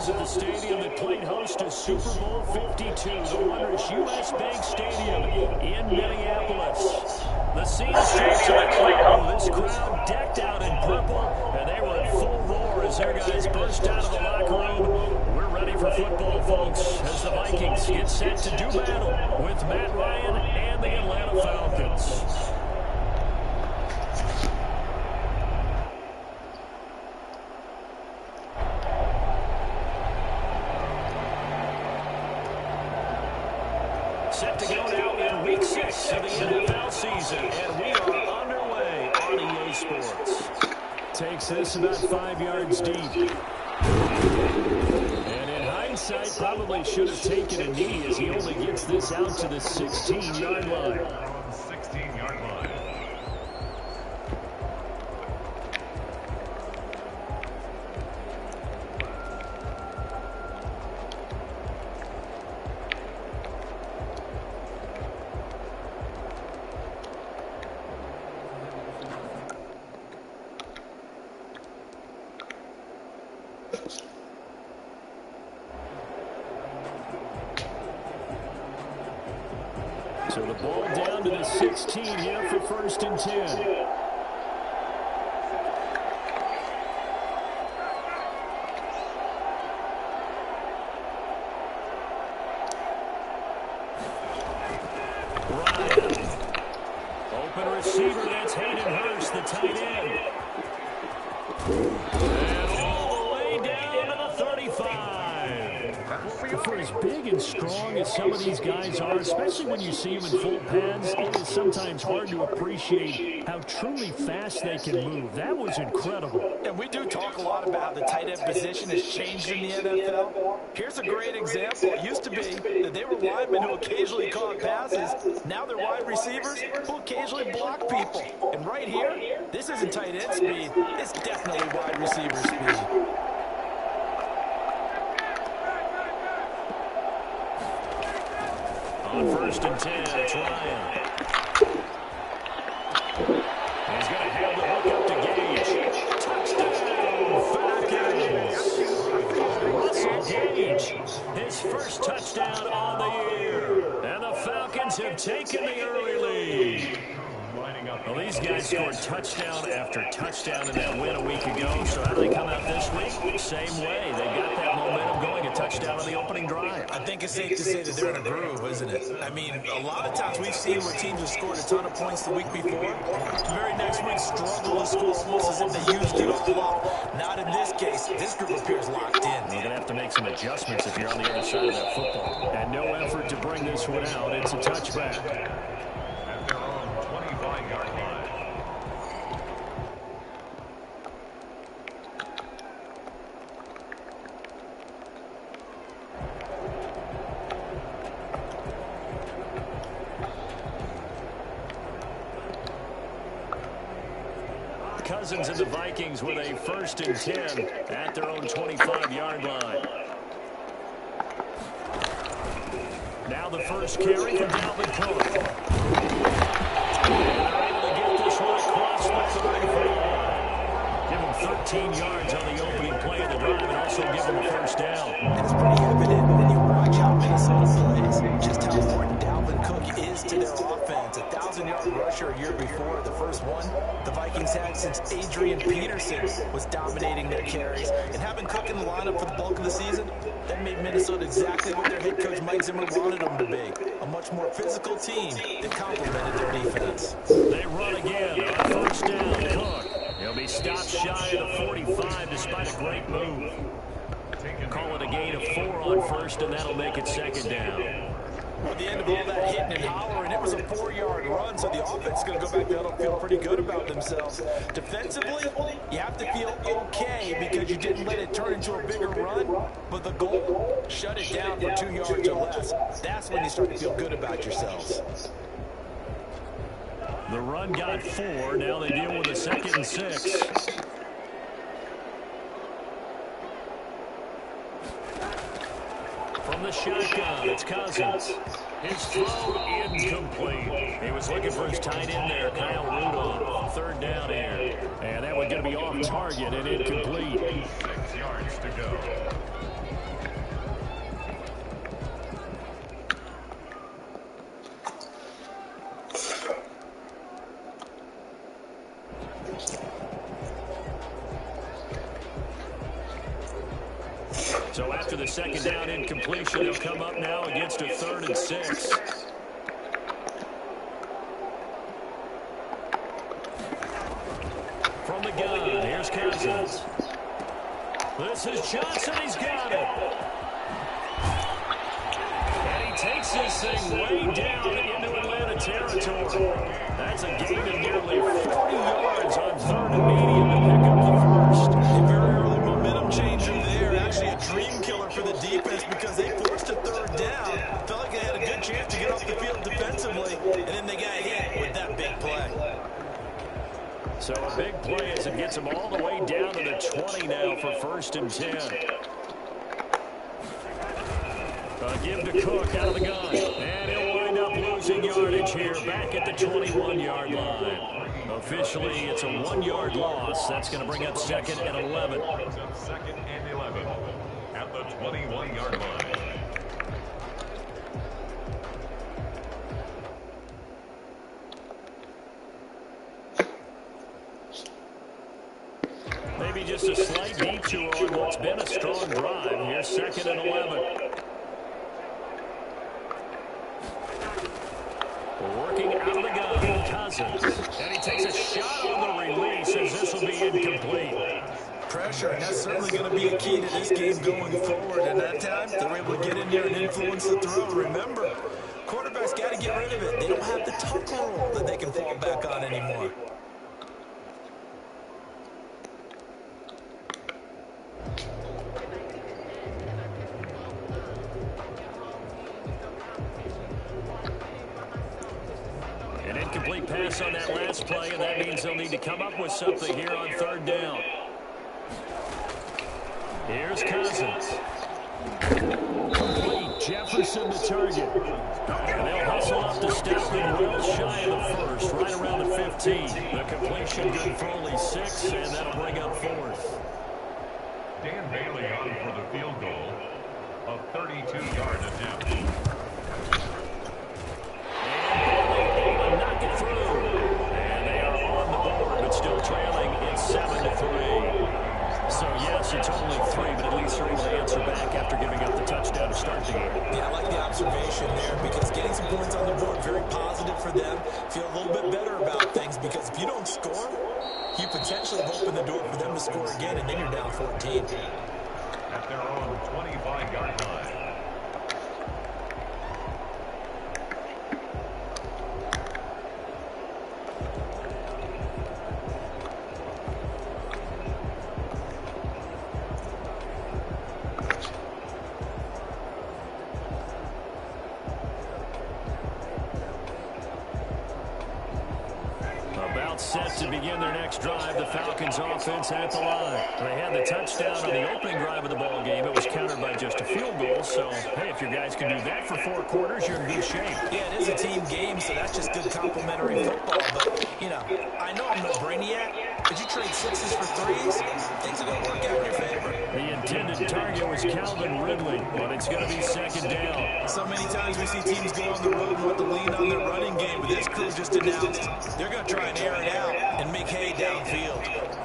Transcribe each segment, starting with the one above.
sounds at the stadium that played host to Super Bowl 52, the wondrous U.S. Bank Stadium in Minneapolis. The scene's changed. This crowd decked out in purple, and they were in full roar as their guys burst out of the locker room. We're ready for football, folks, as the Vikings get set to do battle with Matt Ryan and the Atlanta Falcons. Set to go now in Week 6 of the NFL season, and we are underway on EA Sports. Takes this about 5 yards deep. And in hindsight, probably should have taken a knee as he only gets this out to the 16-yard line. 16-yard line. So the ball down to the 16 here for 1st and 10. Ryan. Open receiver, that's Hayden Hurst, the tight end. And all the way down to the 35. For as big and strong as some of these guys are, especially when you see them in full pads, it is sometimes hard to appreciate how truly fast they can move. That was incredible. And we do talk a lot about how the tight end position has changed in the NFL. Here's a great example. It used to be that they were linemen who occasionally caught passes. Now they're wide receivers who occasionally block people. And right here, this isn't tight end speed. It's definitely wide receiver speed. On 1st and 10, it's Ryan. He's going to have the hook up to Gage. Touchdown, Falcons. Russell Gage, his first touchdown on the year. And the Falcons have taken the early lead. Well, these guys scored touchdown after touchdown in that win a week ago. So how do they come out this week? Same way. They got that momentum going, a touchdown on the opening drive. I think it's safe to say that they're in a groove, isn't it? I mean, a lot of times we've seen where teams have scored a ton of points the week before. The very next week struggle to score almost as if they used it all up. Not in this case. This group appears locked in. You're going to have to make some adjustments if you're on the other side of that football. And no effort to bring this one out. It's a touchback. At their own 25-yard line. Cousins and the Vikings with a 1st and 10 at their own 25-yard line. Now the first carry for Dalvin Cook. And they're able to get this one across the 35. Give him 13 yards on the opening play of the drive and also give him a 1st down. And it's pretty evident when you watch how Minnesota plays, just how important Dalvin Cook is to their offense. 1,000-yard rusher a year before, the first one the Vikings had since Adrian Peterson was dominating their carries. And having Cook in the lineup for the bulk of the season, that made Minnesota exactly what their head coach Mike Zimmer wanted them to be. A much more physical team that complemented their defense. They run again on 1st down. Cook. He'll be stopped shy of the 45 despite a great move. Call it a gain of 4 on 1st, and that'll make it 2nd down. At the end of all that hitting and hollering, it was a 4-yard run, so the offense is going to go back there and feel pretty good about themselves. Defensively, you have to feel okay because you didn't let it turn into a bigger run, but the goal, shut it down for 2 yards or less. That's when you start to feel good about yourselves. The run got 4. Now they deal with a 2nd and 6. From the shotgun, it's Cousins. His throw incomplete. He was looking for his tight end there, Kyle Rudolph. 3rd down here. And that one going to be off target and incomplete. 6 yards to go. So after the second down incompletion, he'll come up now against a 3rd and 6. From the gun, here's Cousins. This is Johnson. He's got it. And he takes this thing way down into Atlanta territory. That's a gain of nearly 40 yards on 3rd and medium to pick up the first. A very early momentum changer there. Actually a dream killer for the defense because they forced a 3rd down. Felt like they had a good chance to get off the field defensively, and then they got hit with that big play. So a big play as it gets them all the way down to the 20 now for 1st and 10. Give to Cook out of the gun. And he'll wind up losing yardage here back at the 21-yard line. Officially, it's a 1-yard loss. That's going to bring up 2nd and 11. 2nd and 11 at the 21-yard line. Maybe just a slight detour on what's been a strong drive. Here's 2nd and 11. Working out of the gun, Cousins. And he takes a shot on the release as this will be incomplete. Pressure, and that's certainly going to be a key to this game going forward. And that time, they're able to get in there and influence the throw. Remember, quarterbacks got to get rid of it. They don't have the tuck roll that they can fall back on anymore. An incomplete pass on that last play, and that means they'll need to come up with something here on 3rd down. Here's Cousins. Complete. Jefferson the target. And they'll hustle up to stop him well shy of the first, right around the 15. The completion good for only 6, and that'll bring up 4th. Dan Bailey on for the field goal. A 32-yard attempt. Knock it through. And they are on the board, but still trailing. It's 7-3. So, yes, it's only 3, but at least they're able to answer back after giving up the touchdown to start the game. Yeah, I like the observation there because getting some points on the board, very positive for them. Feel a little bit better about things because if you don't score, you potentially have opened the door for them to score again, and then you're down 14. At their own 25-yard line. Set to begin their next drive. The Falcons offense at the line. They had the touchdown on the opening drive of the ball game. It was countered by just a field goal. So, hey, if your guys can do that for 4 quarters, you're in good shape. Yeah, it is a team game, so that's just good complimentary football. But, you know, I know I'm no brainiac, but you trade 6s for 3s, things are going to work out in your favor. The intended target was Calvin Ridley, but it's going to be 2nd down. So many times we see teams go on the road and want to lean on their running game, but this crew just announced they're going to try and air it out and make hay downfield.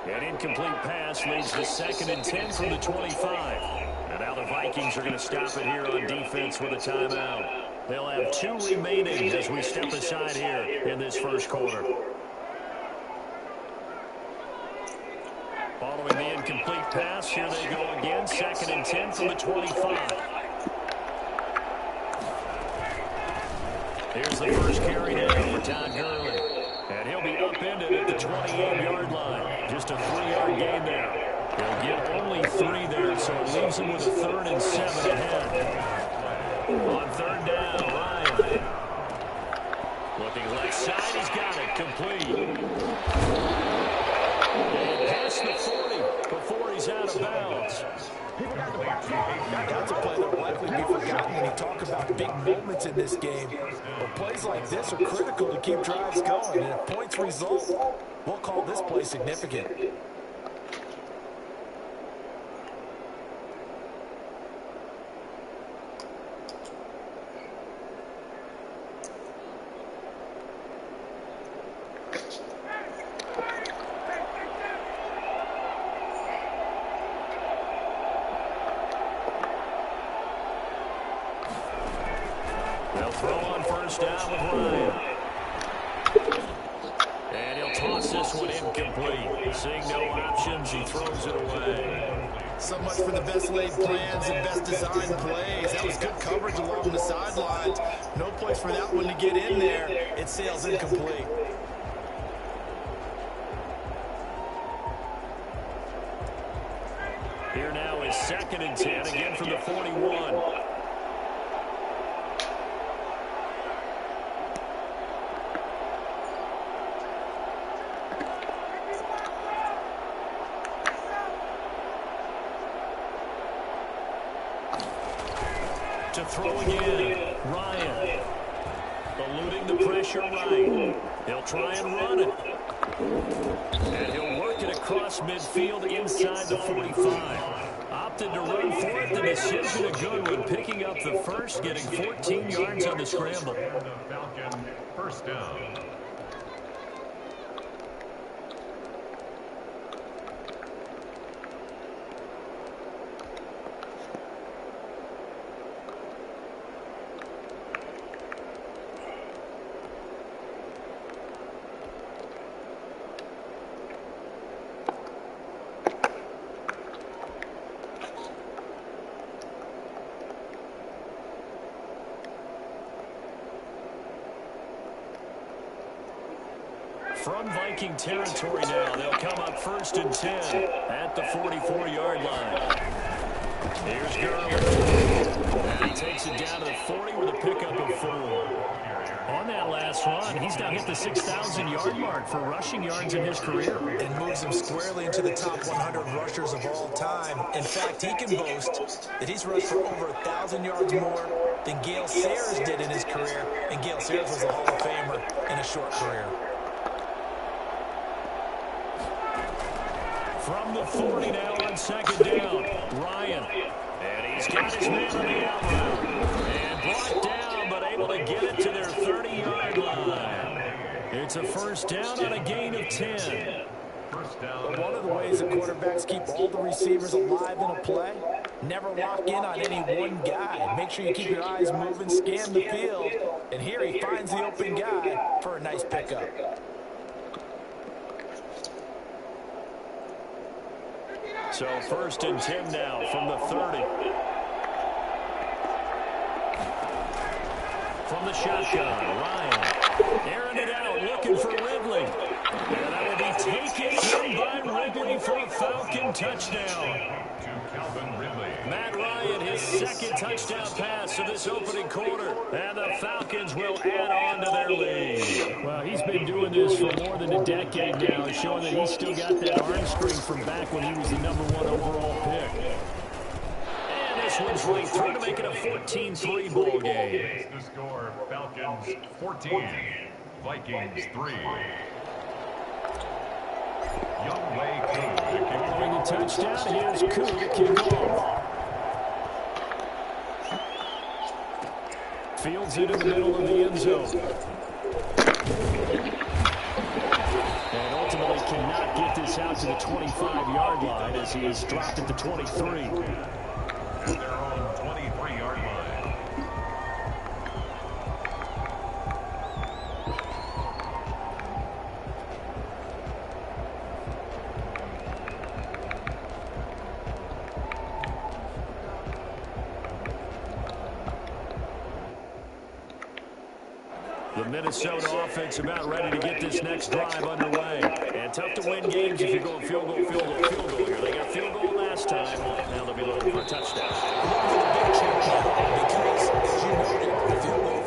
An incomplete pass leads to 2nd and 10 from the 25. And now the Vikings are going to stop it here on defense with a timeout. They'll have 2 remaining as we step aside here in this first quarter. Following the incomplete pass, here they go again. 2nd and 10 from the 25. Here's the first carry now for Todd Gurley. And he'll be upended at the 28-yard line. Just a 3-yard gain there. He'll get only 3 there, so it leaves him with a 3rd and 7 ahead. On 3rd down, Ryan. Looking left side, he's got it. Complete. And past the 40 before he's out of bounds. That's a play that will likely be forgotten when you talk about big moments in this game. But plays like this are critical to keep drives going. And if points result, we'll call this play significant. They'll throw on first down with Ryan. And he'll toss this one incomplete. Seeing no options, he throws it away. So much for the best laid plans and best designed plays. That was good coverage along the sidelines. No place for that one to get in there. It sails incomplete. Here now is 2nd and 10, again from the 41. To throw again, Ryan. Eluding the pressure right. He'll try and run it. And he'll work it across midfield inside the 45. Opted to run for it. The decision a good one. Picking up the first, getting 14 yards on the scramble. And the Falcon first down. From Viking territory now, they'll come up 1st and 10 at the 44-yard line. Here's Gurley. And he takes it down to the 40 with a pickup of 4. On that last run, he's now hit the 6,000-yard mark for rushing yards in his career. And moves him squarely into the top 100 rushers of all time. In fact, he can boast that he's rushed for over 1,000 yards more than Gale Sayers did in his career. And Gale Sayers was a Hall of Famer in a short career. From the 40 now on 2nd down, Ryan. And he's got his man on the out route. And brought down, but able to get it to their 30-yard line. It's a first down on a gain of 10. First down. One of the ways that quarterbacks keep all the receivers alive in a play, never lock in on any one guy. Make sure you keep your eyes moving, scan the field. And here he finds the open guy for a nice pickup. So 1st and 10 now from the 30. From the shotgun, Ryan. Airing it out, looking for Ridley. And that will be taken in by Ridley for a Falcon touchdown. To Calvin Ridley. Matt Ryan, his 2nd touchdown pass of this opening quarter. And the Falcons will add on to their lead. Well, he's been doing this for more than a decade now, showing that he's still got that arm strength from back when he was the #1 overall pick. And this one's right through to make it a 14-3 ball game. The score, Falcons 14, Vikings 3. Young Wei Koo to kick. Following the touchdown, here's Koo to kick off. Fields it in the middle of the end zone. And ultimately cannot get this out to the 25-yard line as he is dropped at the 23. At their own 23-yard line. The Minnesota offense about ready to get this next drive underway. And tough to win games if you're going field goal here. They got field goal last time. Now they'll be looking for a touchdown. Because, as you noted,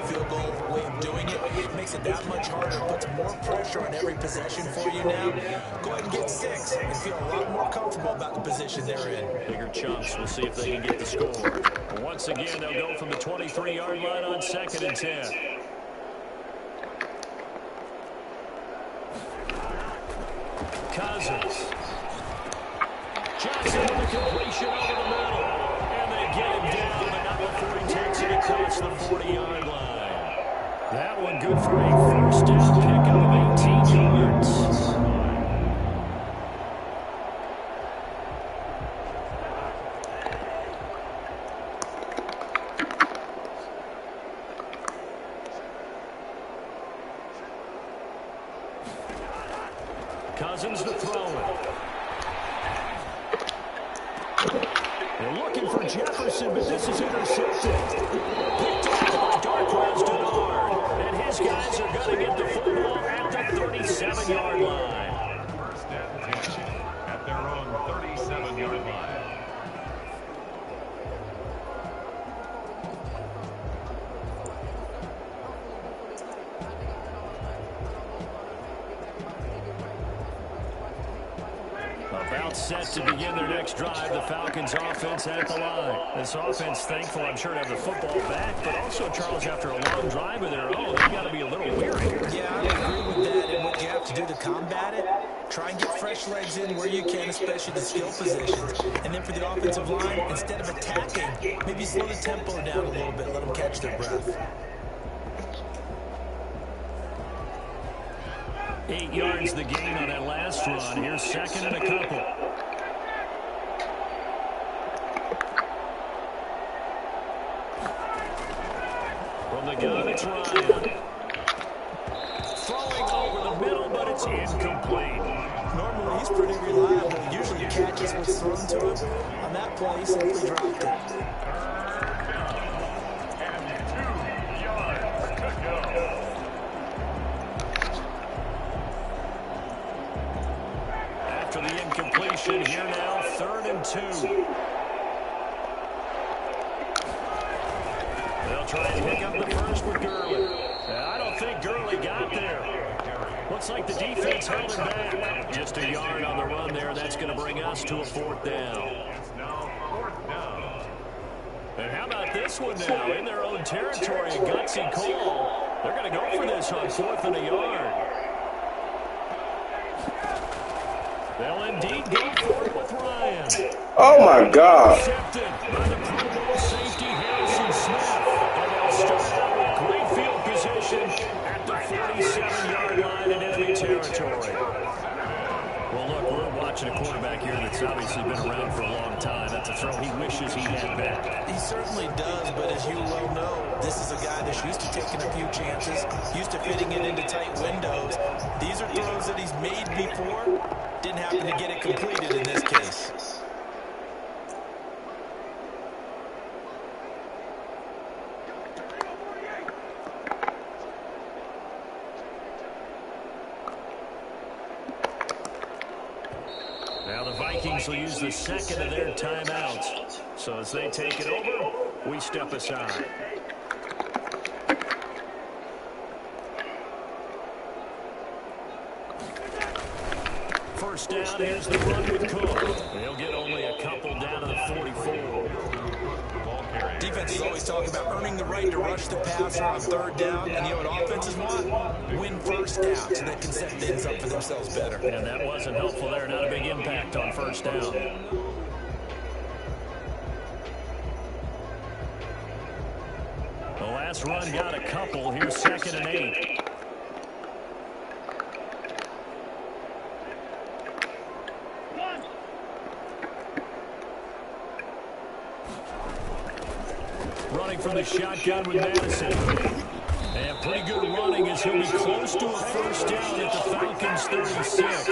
field goal way of doing it, it makes it that much harder, puts more pressure pressure on every possession for you now, go ahead and get 6 and feel a lot more comfortable about the position they're in. Bigger chunks. We'll see if they can get the score. But once again, they'll go from the 23-yard line on 2nd and 10. Cousins. Johnson with the completion over the middle. And they get him down, but not before he takes it across the 40-yard line. That one good for a first down pickup of 18 yards. Cousins to throw it. They're looking for Jefferson, but this is intercepted. Picked off by Darquez Denard. And his guys are going to get the football at the 37-yard line. First and 10 at their own 37-yard line. About set to begin their next drive, the Falcons offense at the line. This offense thankful, I'm sure, to have the football back, but also, Charles, after a long drive of their own, they've got to be a little weary. Yeah, I agree with that. And what you have to do to combat it, try and get fresh legs in where you can, especially the skill positions. And then for the offensive line, instead of attacking, maybe slow the tempo down a little bit, let them catch their breath. 8 yards the gain on that last run. Here's 2nd and a couple. From the gun, it's Ryan. Throwing over the middle, but it's incomplete. Normally, he's pretty reliable. He usually catches what's thrown to him. On that play, he simply dropped it. And 2 yards to go. After the incompletion, here now, 3rd and 2. They'll try and pick up the first with Gurley. I don't think Gurley got there. Looks like the defense held him back. Just a yard on the run there. That's going to bring us to a 4th down. It's now 4th down. And how about this one now? In their own territory, a gutsy call. They're going to go for this on 4th and a yard. They'll indeed go for it with Ryan. Oh, my God. Intercepted by the Pro Bowl safety Harrison Smith. And they'll start out with great field position at the 47-yard line in enemy territory. Well, look, we're watching a quarterback here that's obviously been around for a long time. That's a throw he wishes he had back. He certainly does, but as you well know, this is a guy that's used to taking a few chances, used to fitting it into tight windows. These are throws that he's made before. Didn't happen to get it completed in this case. Now the Vikings will use the 2nd of their timeouts. So as they take it over, we step aside. First down, here's the run with Cook. They'll get only a couple down to the 44. Defense is always talking about earning the right to rush the passer on 3rd down. And you know what offenses want? Win first down so they can set things up for themselves better. And that wasn't helpful there. Not a big impact on 1st down. The last run got a couple. Here's 2nd and 8. Running from the shotgun with Madison. And pretty good running as he'll be close to a first down at the Falcons' 36.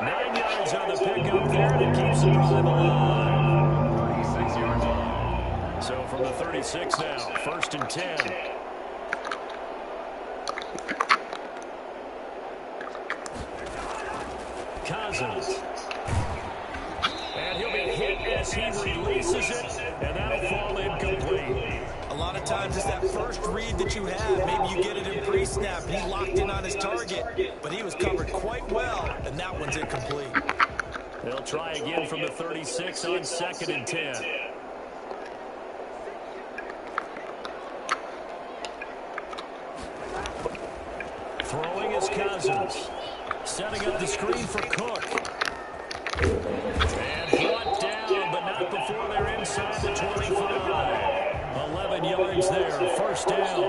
9 yards on the pickup there, and it keeps the drive alive. 36 yards on. So from the 36 now, 1st and 10. Cousins. And he'll be hit as as he releases it, and that'll fall incomplete. A lot of times it's that first read that you have. Maybe you get it in pre-snap, and he locked in on his target, but he was covered quite well, and that one's incomplete. They'll try again from the 36 on 2nd and 10. Throwing is Cousins. Setting up the screen for Cook. And brought down, but not before they're inside the 25. 11 yards there, first down.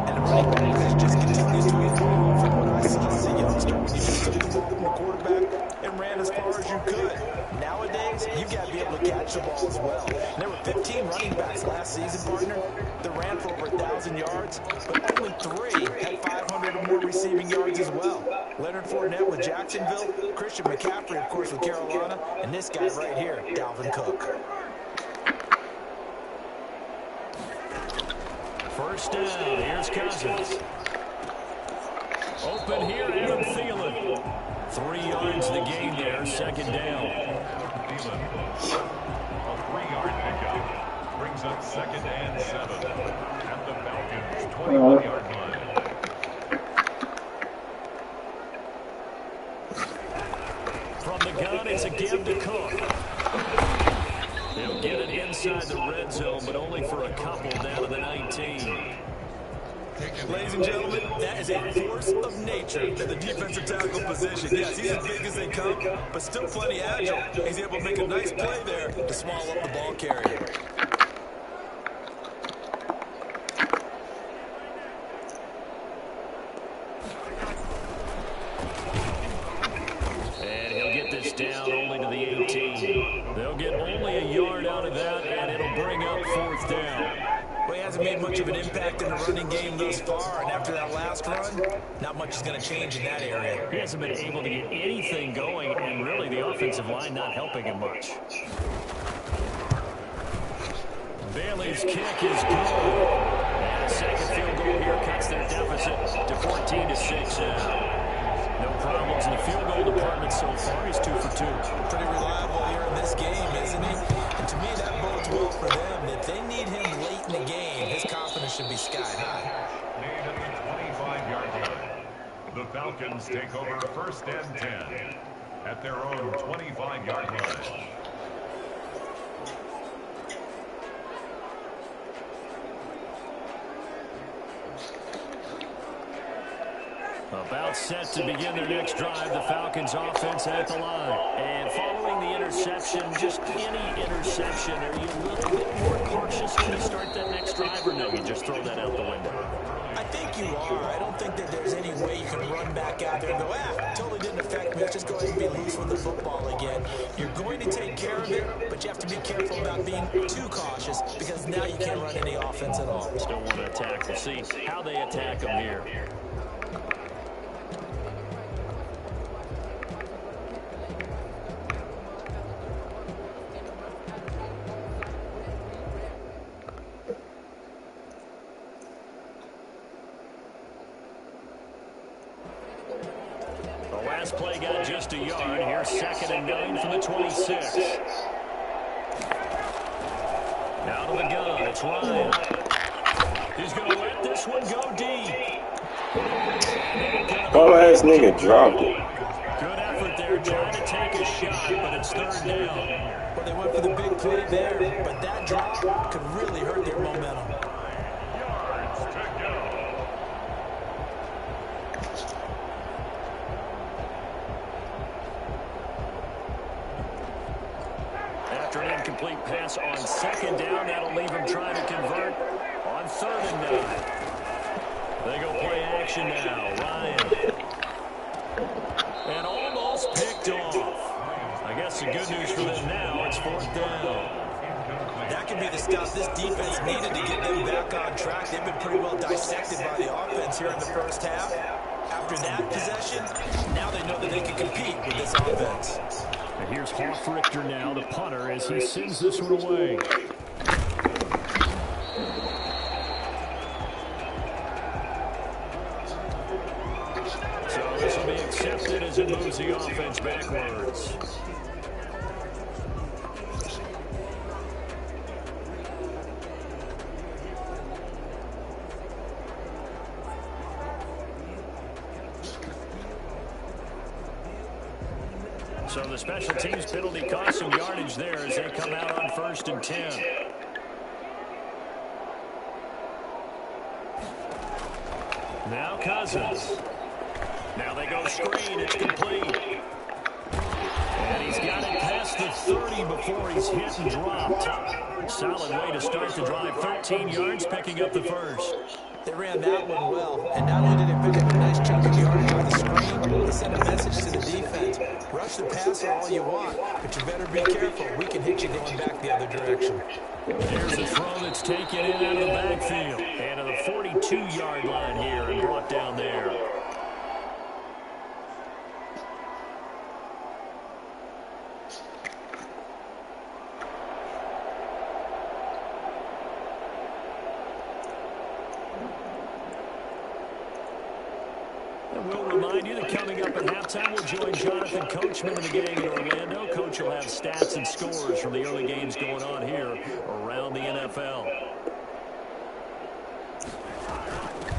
And the running back has just continues to evolve from what I saw as a youngster. You just took the ball from the quarterback and ran as far as you could. Nowadays, you've got to be able to catch the ball as well. There were 15 running backs last season, partner, that ran for over 1,000 yards, but only 3 had 500 or more receiving yards as well. Leonard Fournette with Jacksonville, Christian McCaffrey, of course, with Carolina, and this guy right here, Dalvin Cook. First down, here's Cousins. Open here, Adam Thielen. 3 yards the gain there, second down. Thielen, a 3-yard pickup, brings up 2nd and 7 at the Falcons' 21-yard line. From the gun, it's again to Cook. He'll get it inside the red zone, but only for a couple down to the 19. Ladies and gentlemen, that is a force of nature in the defensive tackle position. Yes, he's as big as they come, but still plenty agile. He's able to make a nice play there to swallow up the ball carrier. And he'll get this down only to the 18. They'll get only a yard out of that, and it'll bring up 4th down. Well, he hasn't made much of an impact in the running game thus far, and after that last run, not much is going to change in that area. He hasn't been able to get anything going, and really the offensive line not helping him much. Bailey's kick is good. And a second field goal here cuts their deficit to 14-6 now. No problems in the field goal department so far. He's 2 for 2. Pretty reliable here in this game, isn't he? And to me, that bodes well for them. If they need him late in the game, his confidence should be sky high. Made at the 25-yard line. The Falcons take over 1st and 10 at their own 25-yard line. About set to begin their next drive, the Falcons offense at the line. And following the interception, just any interception, are you a little bit more cautious when you start that next drive, or no, you just throw that out the window? I think you are. I don't think that there's any way you can run back out there and go, totally didn't affect me. Let's just go ahead and be loose with the football again. You're going to take care of it, but you have to be careful about being too cautious because now you can't run any offense at all. Still want to attack. We'll see how they attack them here. Last play got just a yard. Here's 2nd and 9 from the 26. Out of the gun, it's Ryan. He's going to let this one go deep. Bum-ass nigga dropped it. Good effort there, trying to take a shot, but it's 3rd down. Well, they went for the big play there, but that drop could really hurt their momentum. Yards to go. After an incomplete pass on 2nd down, that'll leave him trying to convert on 3rd and 9. They go play action now. Ryan. And almost picked off. I guess the good news for them now, it's 4th down. That could be the stuff this defense needed to get them back on track. They've been pretty well dissected by the offense here in the first half. After that possession, now they know that they can compete with this offense. And here's Hoffrichter now, the punter, as he sends this one away. So this will be accepted as it moves the offense backwards. So the special teams penalty cost some yardage there as they come out on 1st and 10. Now Cousins. Now they go screen. It's complete. And he's got it past the 30 before he's hit and dropped. Solid way to start the drive. 13 yards, picking up the first. They ran that one well, and not only did they pick up a nice chunk of yardage on the screen, they sent a message to the defense. Rush the passer all you want, but you better be careful. We can hit you going back the other direction. Here's a throw that's taken in out of the backfield. And to the 42-yard line here and brought down there. We'll remind you that coming up at halftime, we'll join Jonathan Coachman of the gang in Orlando. Coach will have stats and scores from the early games going on here around the NFL.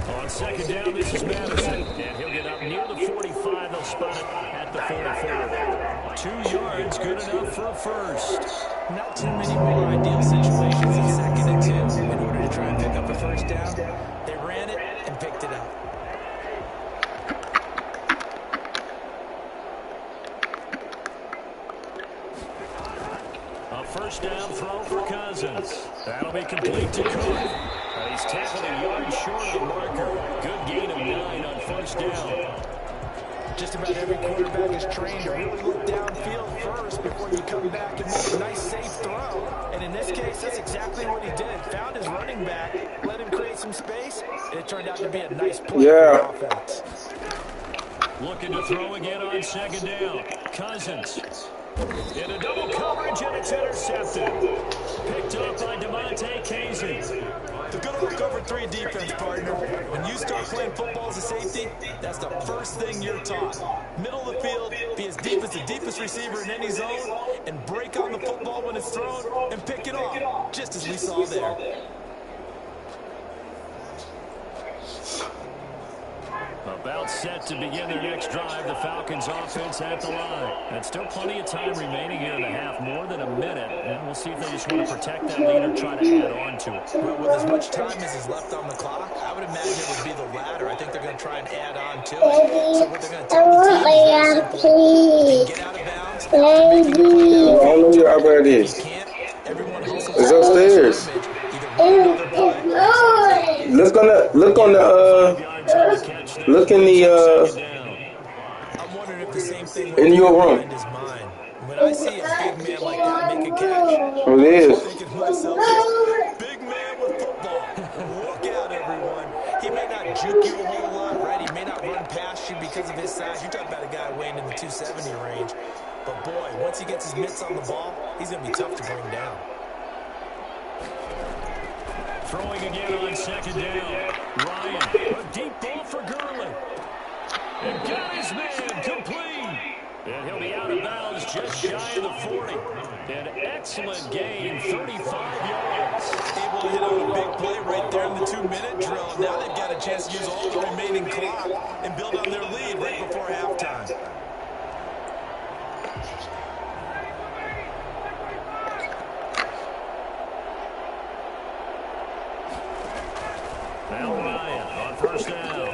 On 2nd down, this is Madison. And he'll get up near the 45. They'll spot it at the 44. 2 yards, good enough for a first. Not too many more ideal situations in 2nd and 2 in order to try and pick up a first down. They ran it and picked it up. First down throw for Cousins. That'll be complete to Cook. He's tackled a yard short of the marker. Good gain of 9 on 1st down. Just about every quarterback is trained to really look downfield first before you come back and make a nice, safe throw. And in this case, that's exactly what he did. Found his running back, let him create some space, and it turned out to be a nice play for offense. Looking to throw again on 2nd down. Cousins. In a double coverage, and it's intercepted. Picked up by Devontae Casey. The good old cover 3 defense, partner. When you start playing football as a safety, that's the first thing you're taught. Middle of the field, be as deep as the deepest receiver in any zone, and break on the football when it's thrown, and pick it off, just as we saw there. About set to begin their next drive, the Falcons offense at the line. And still plenty of time remaining here in the half, more than a minute. And we'll see if they just want to protect that lead or try to add on to it. Well, with as much time as is left on the clock, I would imagine it would be the latter. I think they're going to try and add on to it. So what they're going to tell the team is simply, get out of bounds, making a play downfield. I don't know where Albert is. If you can't, everyone hustles it's upstairs. Look in in your room. When I see a big man like that make a catch, it is. I'm thinking to myself, big man with football. Look out, everyone. He may not juke you a whole lot, right? He may not run past you because of his size. You're talking about a guy weighing in the 270 range. But boy, once he gets his mitts on the ball, he's going to be tough to bring down. Throwing again on 2nd down. Ryan, a deep ball for Gurley. And got his man complete. And he'll be out of bounds just shy of the 40. An excellent gain, 35 yards. Able to hit on a big play right there in the 2-minute drill. Now they've got a chance to use all the remaining clock and build on their lead right before halftime. Now Ryan on 1st down.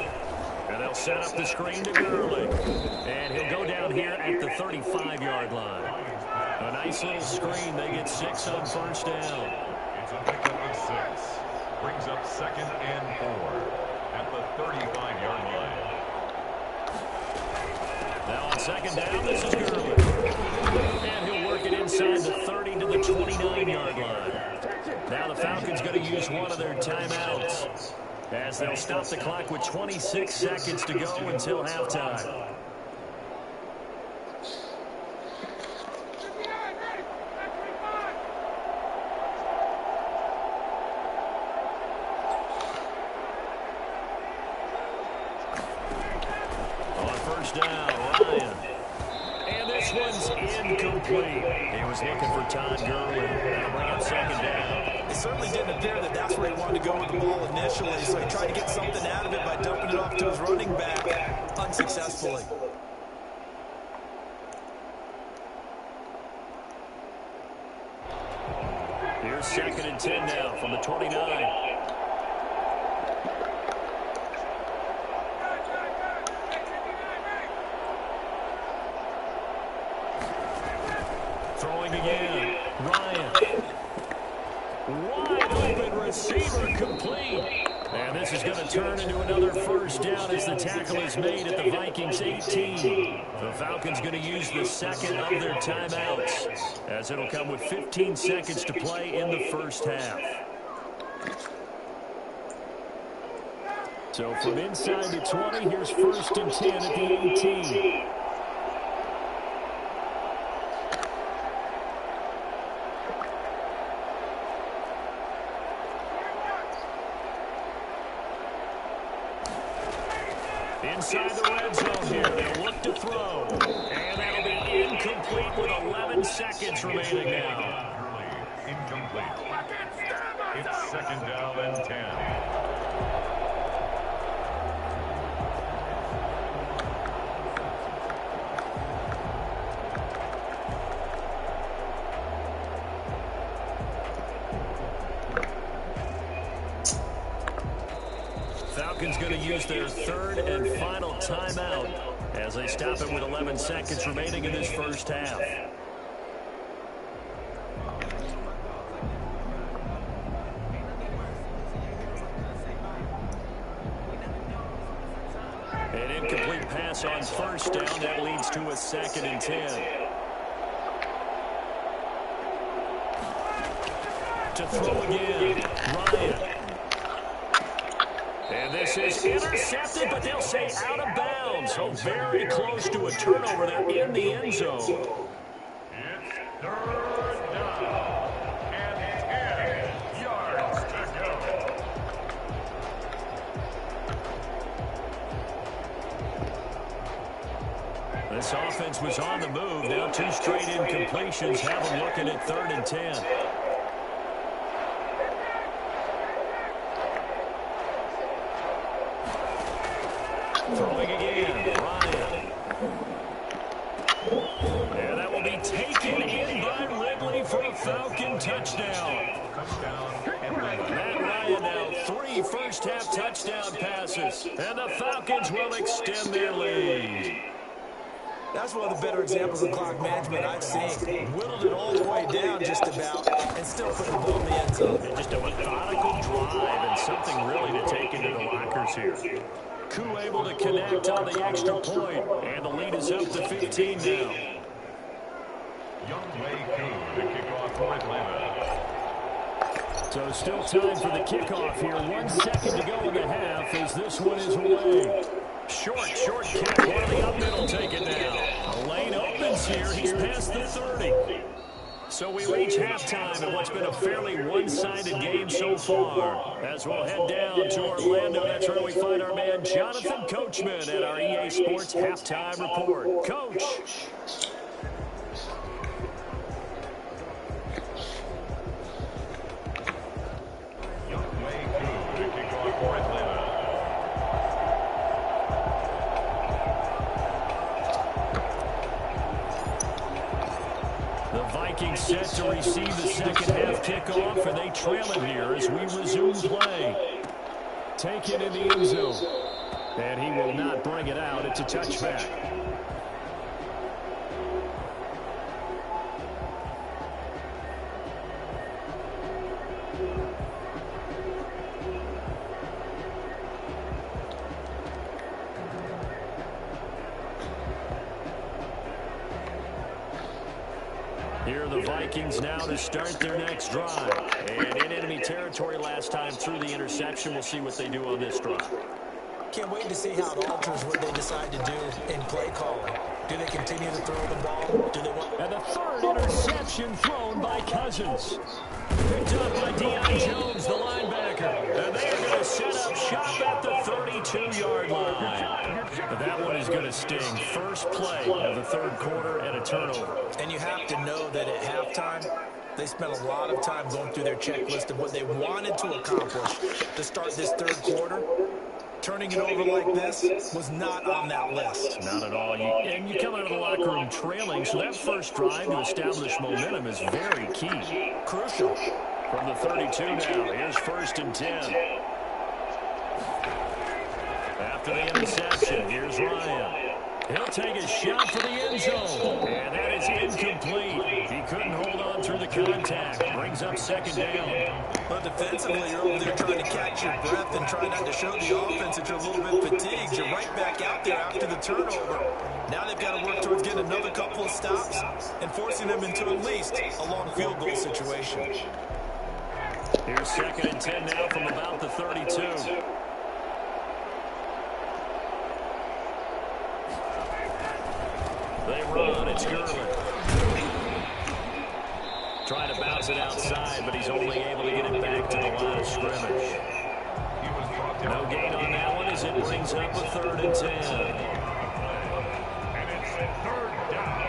And they'll set up the screen to Gurley. And he'll go down here at the 35-yard line. A nice little screen. They get 6 on 1st down. It's a pickup of 6. Brings up 2nd and 4 at the 35-yard line. Now on 2nd down, this is Gurley. And he'll work it inside the 30 to the 29-yard line. Now the Falcons going to use one of their timeouts, as they'll stop the clock with 26 seconds to go until halftime. On 1st down, Ryan. And this one's incomplete. He was looking for Todd Gurley. That'll bring up 2nd down. It certainly didn't appear that that's where he wanted to go with the ball initially, so he tried to get something out of it by dumping it off to his running back unsuccessfully. Here's 2nd and 10 now from the 29. Throwing again. Ryan. Wide open receiver complete. And this is going to turn into another first down as the tackle is made at the Vikings 18. The Falcons going to use the second of their timeouts, as it'll come with 15 seconds to play in the first half. So from inside the 20, here's 1st and 10 at the 18. Inside the red zone here. They'll look to throw. And that'll be incomplete with 11 seconds remaining now. Incomplete. It's 2nd down and 10. Falcons going to use their 3rd and final timeout as they stop it with 11 seconds remaining in this first half. An incomplete pass on 1st down. That leads to a 2nd and 10. To throw again, Ryan. And this is intercepted, but they'll say out of bounds. So very close to a turnover there in the end zone. It's 3rd down and 10 yards to go. This offense was on the move. Now 2 straight incompletions have them looking at 3rd and 10. Throwing again, Ryan. And that will be taken in by Ridley for a Falcon touchdown. Matt Ryan now 3 first-half touchdown passes. And the Falcons will extend their lead. That's one of the better examples of clock management I've seen. Whittled it all the way down just about and still put the ball in the end zone. Just a methodical drive and something really to take into the lockers here. Koo able to connect on the extra point, and the lead is up to 15 now. Young Wei Koo, the kickoff for Atlanta. So still time for the kickoff here. 1 second to go in the half as this one is away. Short kick. One of the up middle taken now. A lane opens here. He's past the 30. So we reach halftime in what's been a fairly one-sided game so far. As we'll head down to Orlando, that's where we find our man Jonathan Coachman at our EA Sports Halftime Report. Coach. Young Wei Koo, the kickoff for Atlanta. The Vikings set to receive the second half kickoff, and they trail it here as we resume play. Taken in the end zone. And he will not bring it out. It's a touchback. Here are the Vikings now to start their next drive. And in enemy territory last time through the interception. We'll see what they do on this drive. Can't wait to see how it alters what they decide to do in play calling. Do they continue to throw the ball? Do they want... And the 3rd interception thrown by Cousins. Picked up by Deion Jones, the linebacker. And they are going to set up shop at the 32-yard line. But that one is going to sting. First play of the 3rd quarter and a turnover. And you have to know that at halftime, they spent a lot of time going through their checklist of what they wanted to accomplish to start this 3rd quarter. Turning it over like this was not on that list. Not at all. And you come out of the locker room trailing, so that first drive to establish momentum is very key. Crucial. From the 32 now, here's 1st and 10. After the interception, here's Ryan. He'll take a shot for the end zone. And that is incomplete. He couldn't hold on through the contact. Brings up 2nd down. But defensively, you're over there trying to catch your breath and try not to show the offense that you're a little bit fatigued. You're right back out there after the turnover. Now they've got to work towards getting another couple of stops and forcing them into at least a long field goal situation. Here's 2nd and 10 now from about the 32. They run. It's Gurley. Trying to bounce it outside, but he's only able to get it back to the line of scrimmage. No gain on that one as it brings up a 3rd and 10. And it's 3rd down.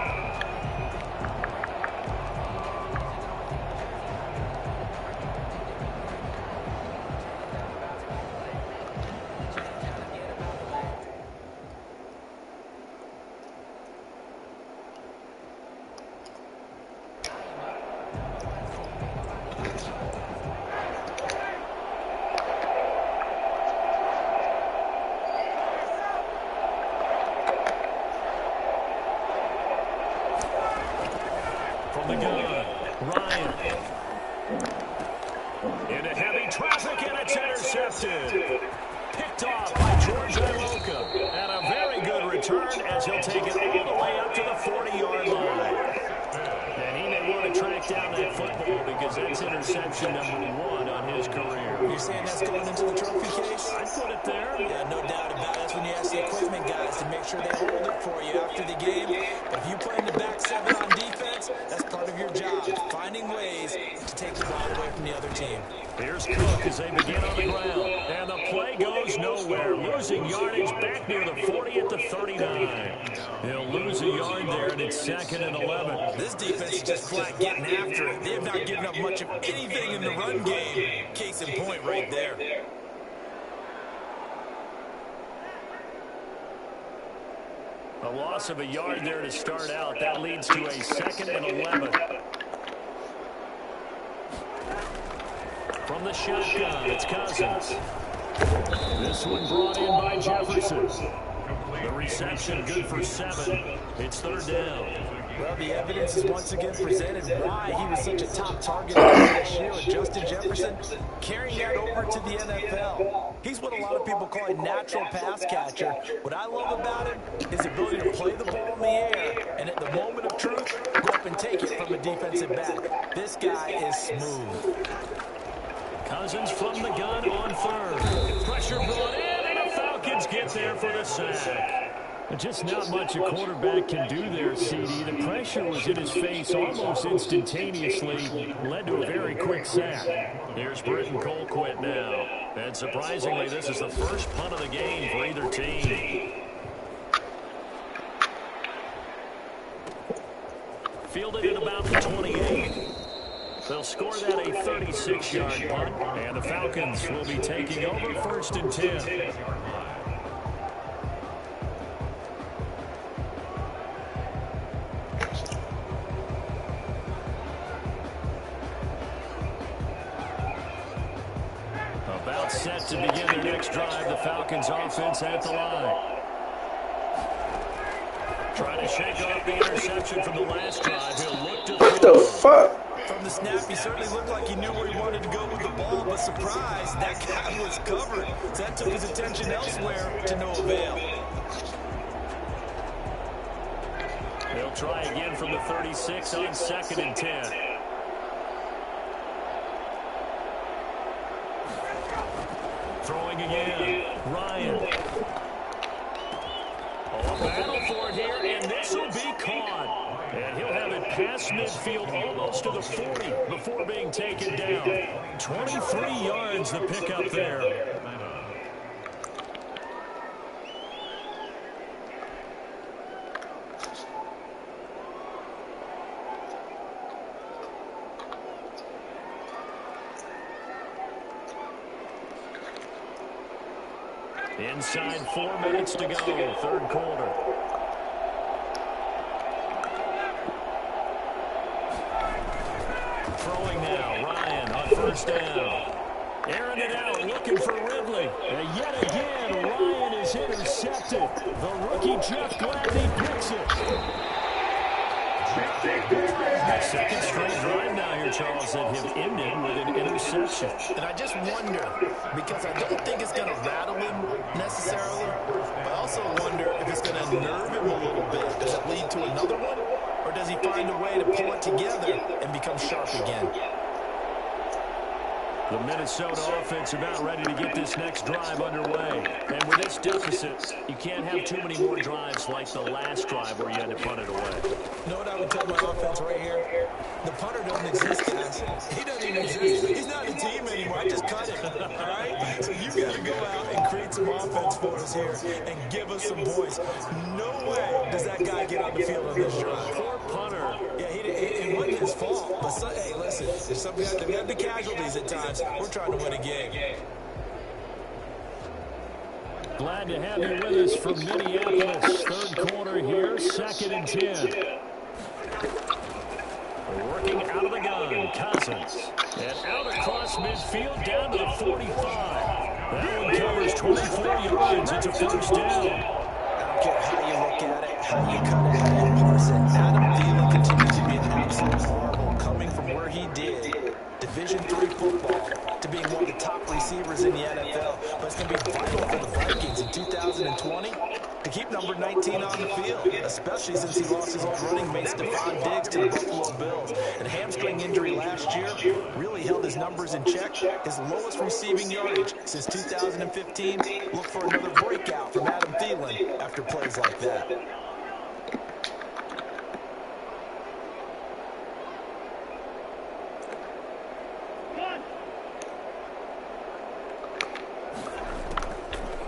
From the gun, Ryan. Into heavy traffic, and it's intercepted. Picked off by George Iloka. And a very good return as he'll take it all the way up to the 40-yard line. And he may want to track down that football because that's interception number 1 on his career. You're saying that's going into the trophy case? I'd put it there. Yeah, no doubt about it. That's when you ask the equipment guys to make sure they hold it for you after the game. But if you play in the back 7 on defense, that's part of your job, finding ways to take the ball away from the other team. Here's Cook as they begin on the ground. And the play goes nowhere. Losing yardage back near the 40 at the 39. He'll lose a yard there, and it's 2nd and 11. This defense is just flat getting after it. They have not given up much of anything in the run game. Case in point right there. A loss of a yard there to start out. That leads to a 2nd and 11. From the shotgun, it's Cousins. This one brought in by Jefferson. The reception good for 7. It's 3rd down. Well, the evidence is once again presented why he was such a top target last year with Justin Jefferson, carrying that over to the NFL. He's what a lot of people call a natural pass catcher. What I love about him is his ability to play the ball in the air, and at the moment of truth, go up and take it from a defensive back. This guy is smooth. Cousins from the gun on 3rd. Pressure brought in, and the Falcons get there for the sack. Just not much a quarterback can do there, CD. The pressure was in his face almost instantaneously. Led to a very quick sack. Here's Britton Colquitt now. And surprisingly, this is the first punt of the game for either team. Fielded at about the 28. They'll score that a 36-yard punt. And the Falcons will be taking over 1st and 10. About set to begin their next drive. The Falcons offense at the line. Trying to shake off the interception from the last drive. He'll look to What the fuck? From the snap, he certainly looked like he knew where he wanted to go with the ball, but surprise, that guy was covered. So that took his attention elsewhere to no avail. They'll try again from the 36 on 2nd and 10. Throwing again, Ryan. Oh, battle for it here, and this will be caught. And he'll have it past midfield almost to the 40 before being taken down. 23 yards the pickup there. Inside 4 minutes to go, 3rd quarter. Throwing now, Ryan on first down. Airing it out, looking for Ridley. And yet again, Ryan is intercepted. The rookie Jeff Gladney picks it. Second straight drive now here, Charles, that have ended with an interception. And I just wonder, because I don't think it's going to rattle him necessarily, but I also wonder if it's going to nerve him a little bit. Does it lead to another one? Or does he find a way to pull it together and become sharp again? The Minnesota offense about ready to get this next drive underway. And with this deficit, you can't have too many more drives like the last drive where you had to punt it away. You know what I would tell my offense right here? The punter doesn't exist, guys. He doesn't even exist. He's not a team anymore. I just cut him, all right? So you got to go out and create some offense for us here and give us some points. No way does that guy get on the field on this drive. Poor punter. Yeah, it wasn't his fault. But, hey, listen, we have the casualties at times. We're trying to win a game. Glad to have you with us from Minneapolis. Third quarter here, 2nd and 10. Working out of the gun, Cousins. And out across midfield down to the 45. That one covers 24 yards. It's a first down. I don't care how you look at it, how you cut it, how you parse it. Adam Thielen continues to be an absolute marvel coming from where he did. Division III football to being one of the top receivers in the NFL. But it's going to be vital for the Vikings in 2020 to keep number 19 on the field, especially since he lost his old running mate Stephon Diggs to the Buffalo Bills. And a hamstring injury last year really held his numbers in check. His lowest receiving yardage since 2015. Look for another breakout from Adam Thielen after plays like that.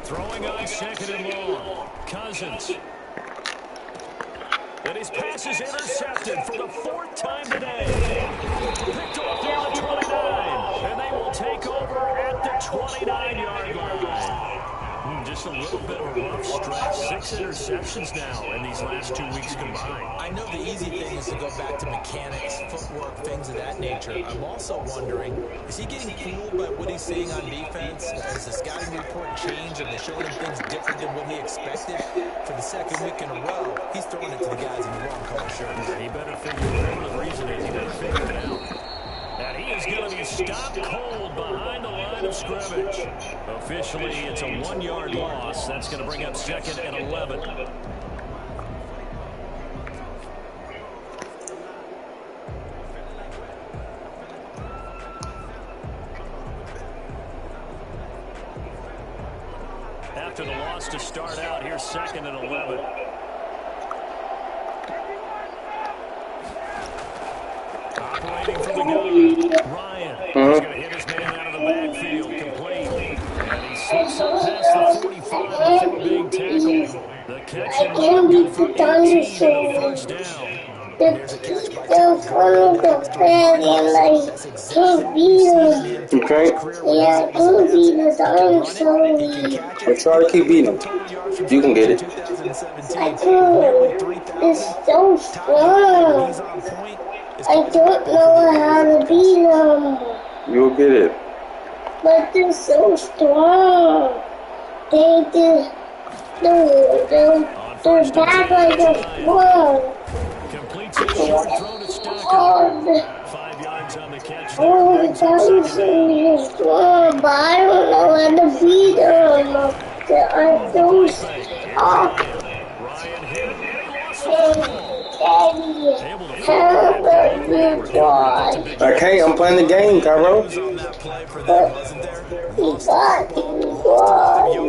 Throwing on 2nd and long. Cousins. And his pass is intercepted for the 4th time today. Picked off near the 29. And they will take over at the 29-yard line. Just a little bit of a rough stretch. 6 interceptions now in these last 2 weeks combined. I know the easy thing is to go back to mechanics, footwork, things of that nature. I'm also wondering, is he getting fooled by what he's seeing on defense? Has the scouting report changed? Are they showing him things different than what he expected? For the 2nd week in a row, he's throwing it to the guys in the wrong color shirts. He better figure out what the reason is. He better figure it out. And he is going to be stopped cold behind the line of scrimmage. Officially, it's a 1-yard loss. That's going to bring up 2nd and 11. After the loss to start out, here's 2nd and 11. Operating from the gun, Ryan is going to hit his man out of the backfield completely. And he slips up past the 45 before being tackled. The catch and run good for 18 and a first down. There's a catch by Tom. Okay. Yeah, I can beat the dinosaur. But try to keep beating him. You can get it. I do. It's so strong. I don't know how to beat them. You'll get it. But they're so strong. They're back like a frog. Completes a short throw to Stacker. 5 yards on the catch. Oh, the dinosaur is strong, but I don't know how to beat them. They are so strong. Ryan hit it, and he lost the Daddy, how about you try? I can't. I'm playing the game, Cairo. But he got you.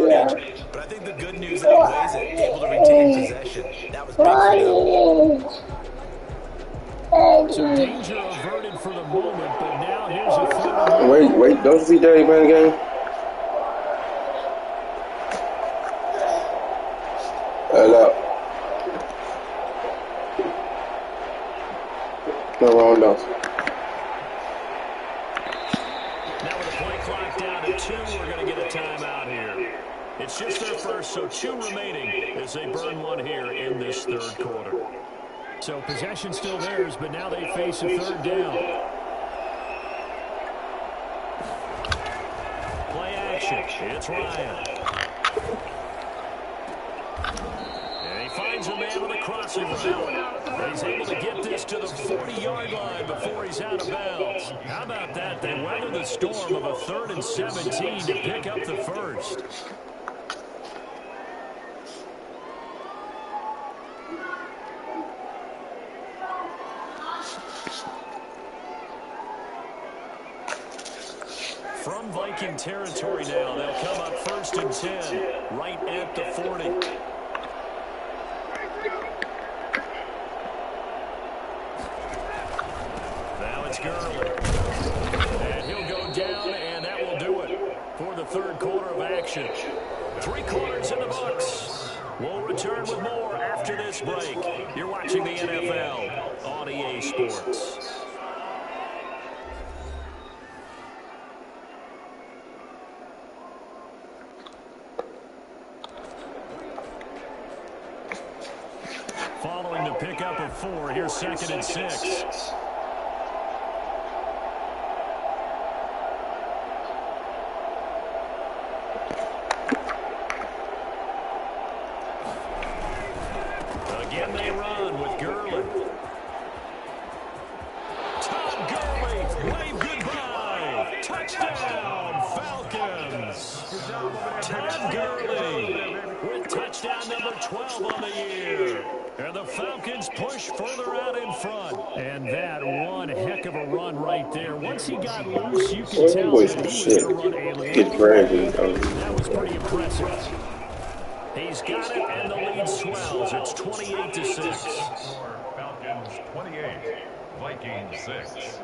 But I think the good news outweighs it. Able to retain possession. That was big for them. So danger averted for the moment, but now here's a 3rd. Wait. Don't you see Daddy playing the game? Hello. No, wrong notes. Now with the play clock down to 2, we're going to get a timeout here. It's just their first, so 2 remaining as they burn one here in this 3rd quarter. So possession still theirs, but now they face a 3rd down. action. It's Ryan. And he finds a man on the crossing route. And he's able to get this to the 40-yard line before he's out of bounds. How about that? They weather the storm of a 3rd and 17 to pick up the first. From Viking territory now, they'll come up 1st and 10, right at the 40. Now it's Gurley. And he'll go down, and that will do it for the 3rd quarter of action. 3 quarters in the books. We'll return with more after this break. You're watching the NFL on EA Sports. Following the pickup of 4, here's 2nd and 6. Again they run with Gurley. Todd Gurley, wave goodbye. Touchdown, Falcons. Todd Gurley with touchdown number 12 on the year. And the Falcons push further out in front. And that one heck of a run right there. Once he got loose, you can tell that he was going to run a long way. That was pretty impressive. He's got it, and the lead swells. It's 28-6. Falcons 28, Vikings 6.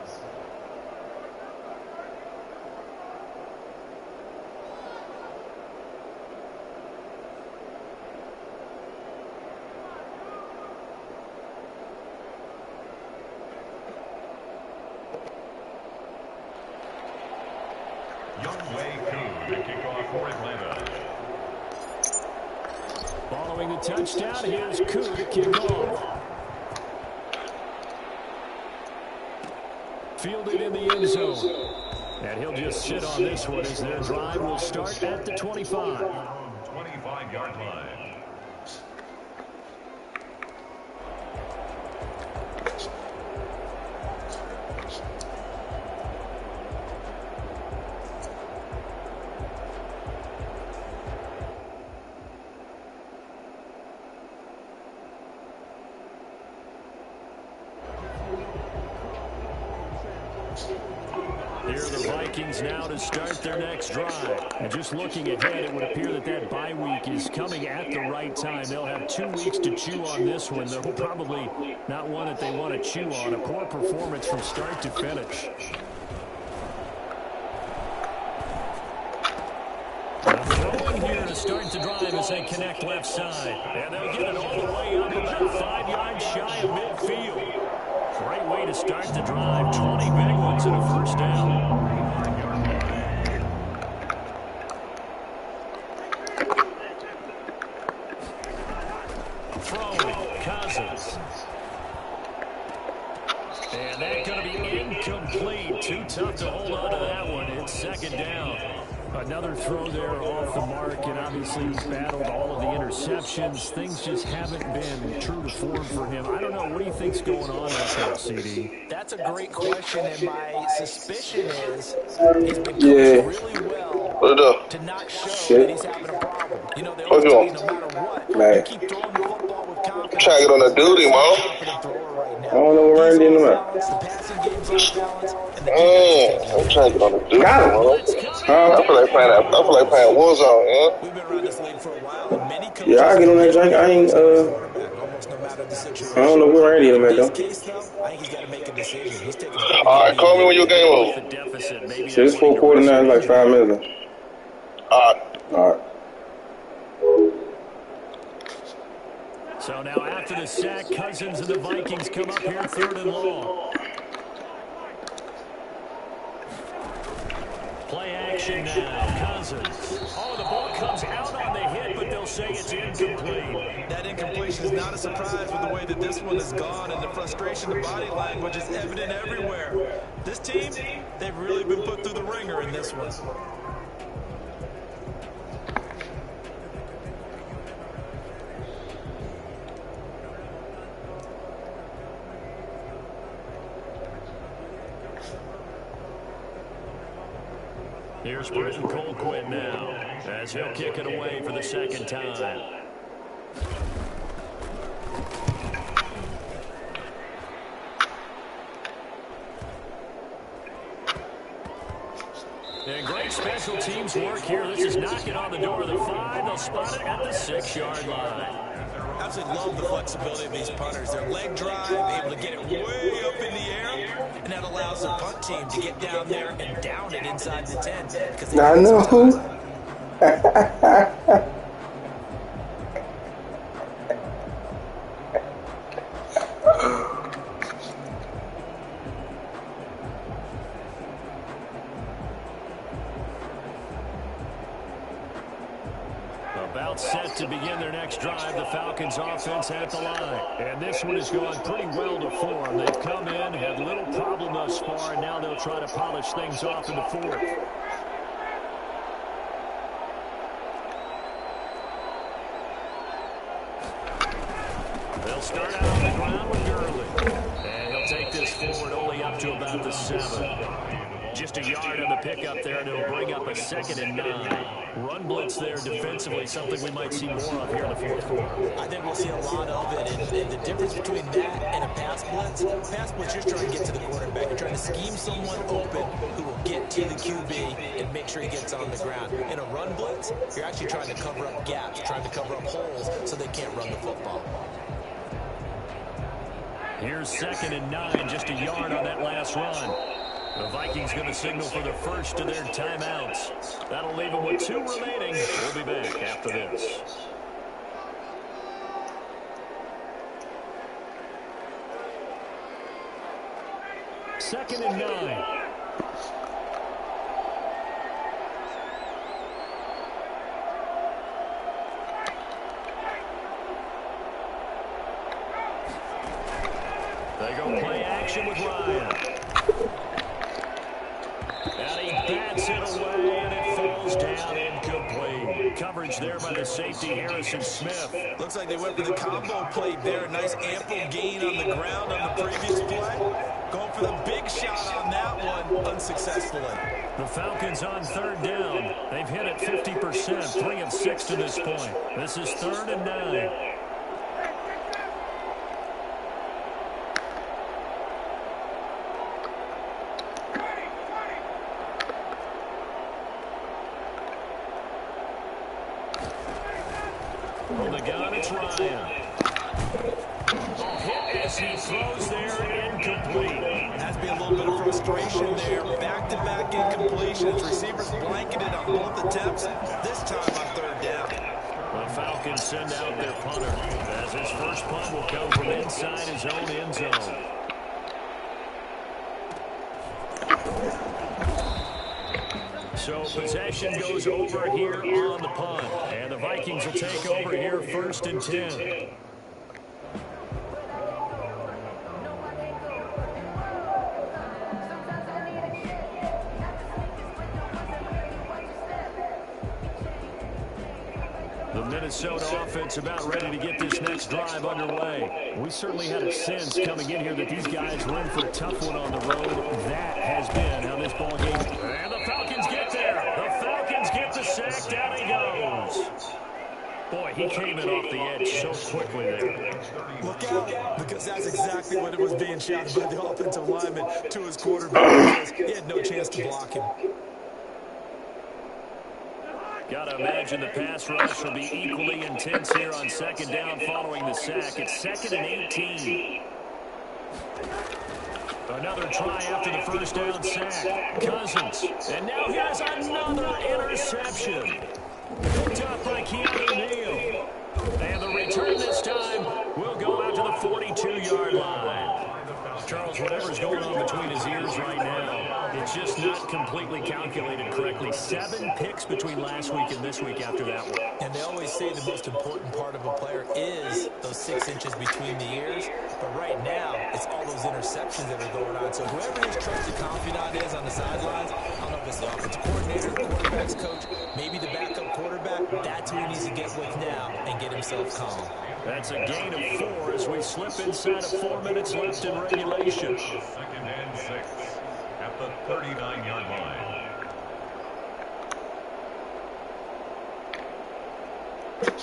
Following the touchdown, here's Koo to kick off. Fielded in the end zone. And he'll just sit on this one as their drive will start at the 25. 25-yard line. Here are the Vikings now to start their next drive. And just looking ahead, it would appear that that bye week is coming at the right time. They'll have 2 weeks to chew on this one, though probably not one that they want to chew on. A poor performance from start to finish. Throwing here to start the drive as they connect left side. And they'll get it all the way up about 5 yards shy of midfield. Great way to start the drive. 20 big ones and a first down. Throwing, Cousins. And that's going to be incomplete. Too tough to hold on to that one. It's 2nd down. Another throw there off the mark, and obviously he's battled all of the interceptions. Things just haven't been true to form for him. I don't know. What do you think's going on out there, CD? That's a great question, and my suspicion is he's been coached really well to not show that he's having a problem. You know, they always tell you no matter what, you keep throwing the football with confidence. Trying to get on that duty, man. I don't know where I'm getting them at. The passing game's off balance, and the I'm trying to get on the duty, man. I feel like playing Warzone, yeah. We've been around this league for a while, and many coaches I get on that drink. I ain't, I don't know where I am at, though. I think he's got to make a decision. He's taking Alright, call me when your game over. So it's 4 quarter now, it's like 5 minutes. Alright. So now after the sack, Cousins and the Vikings come up here 3rd and long. Play action now. Cousins. Oh, the ball comes out on the hit, but they'll say it's incomplete. That incompletion is not a surprise with the way that this one has gone, and the frustration of body language is evident everywhere. This team, they've really been put through the ringer in this one. Here's Britton Colquitt now, as he'll kick it away for the second time. And great special teams work here. This is knocking on the door of the 5. They'll spot it at the 6-yard line. Absolutely love the flexibility of these punters. Their leg drive, able to get it way up in the air, and that allows the punt team to get down there and down it inside the 10. I know. About set to begin their next drive, the Falcons offense at the line. And this one has gone pretty well to form. They've come in, had little problem thus far, and now they'll try to polish things off in the 4th. They'll start out on the ground with Gurley. And he'll take this forward only up to about the 7. Just a yard on the pickup there, and it'll bring up a 2nd and 9. Run blitz there defensively, something we might see more of here in the 4th quarter. I think we'll see a lot of it, and the difference between that and a pass blitz, you're trying to get to the quarterback. You're trying to scheme someone open who will get to the QB and make sure he gets on the ground. In a run blitz, you're actually trying to cover up gaps, trying to cover up holes so they can't run the football. Here's 2nd and 9, just a yard on that last run. The Vikings going to signal for the first of their timeouts. That'll leave them with 2 remaining. We'll be back after this. Second and 9. They go play action with Ryan. And he bats it away, and it falls down incomplete. Coverage there by the safety, Harrison Smith. Looks like they went for the combo play there. Nice ample gain on the ground on the previous play. Going for the big shot on that one, unsuccessfully. The Falcons on 3rd down. They've hit it 50%, 3 of 6 to this point. This is 3rd and 9. From the gun, it's Ryan. Hit as he throws there, incomplete. Has to be a little bit of frustration there. Back-to-back incompletions. Receivers blanketed on both attempts, this time on 3rd down. The Falcons send out their punter, as his first punt will come from inside his own end zone. So possession goes over here on the punt. And the Vikings will take over here 1st and 10. The Minnesota offense about ready to get this next drive underway. We certainly had a sense coming in here that these guys were in for a tough one on the road. That has been how this ball game. And the Falcons get there. The Falcons get the sack. Down he goes. Boy, he came in off the edge so quickly there. Look out, because that's exactly what it was being shouted by the offensive lineman to his quarterback. He had no chance to block him. Got to imagine the pass rush will be equally intense here on 2nd down following the sack. It's 2nd and 18. Another try after the first down sack. Cousins. And now here's another interception. Picked up by Keanu Neal. And the return this time will go out to the 42-yard line. Charles, whatever's going on between his ears right now, it's just not completely calculated correctly. 7 picks between last week and this week after that one. And they always say the most important part of a player is those 6 inches between the ears. But right now, it's all those interceptions that are going on. So whoever his trusted confidant is on the sidelines, I don't know if it's the offensive coordinator, the quarterback's coach, maybe the backup quarterback, that's who he needs to get with now and get himself calm. That's a gain of 4 as we slip inside of 4 minutes left in regulation. 2nd and 6 at the 39-yard line. From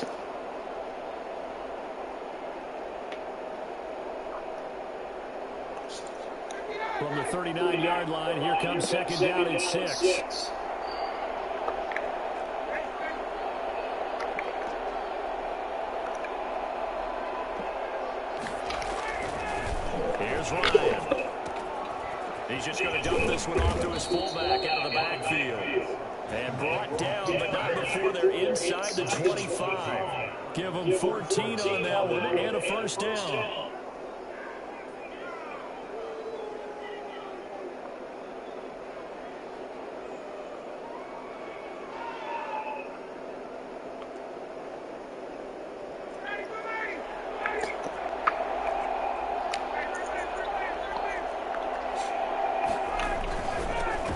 the 39-yard line, here comes second down and 6. Here's Ryan. He's just going to dump this one off to his fullback out of the backfield. And brought down, but not before they're inside the 25. Give them 14 on that one and a first down.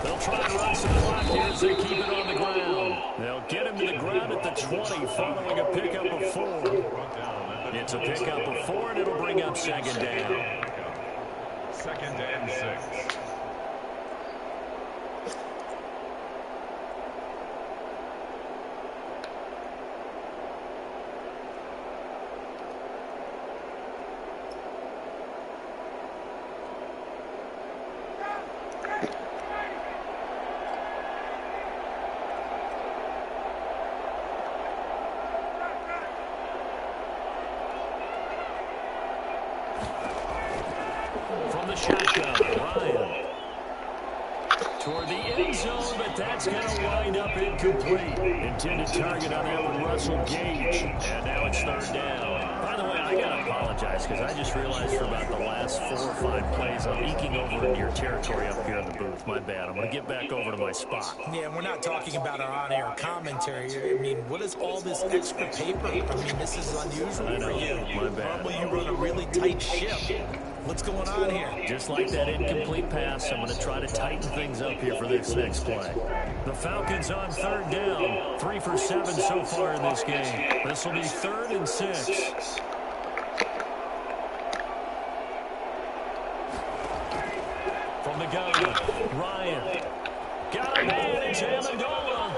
They'll try and run some clock here as they keep it on the ground. They'll get him to the ground at the 20 following a pickup of 4. It's a pickup of 4, and it'll bring up second down. Second and 6. From the shotgun, Ryan. Toward the end zone, but that's going to wind up incomplete. Intended target on that one, Russell Gage. And now it's third down. By the way, I got to apologize because I just realized for about the last 4 or 5 plays, I'm eking over into your territory up here in the booth. My bad. I'm going to get back over to my spot. Yeah, we're not talking about our on-air commentary. I mean, what is all this extra paper? I mean, this is unusual for you. My bad. Normally you run a really tight ship. What's going on here? Just like that incomplete pass, I'm going to try to tighten things up here for this next play. The Falcons on third down. 3 for 7 so far in this game. This will be 3rd and 6. From the gun, Ryan. Got a man, it's Amendola.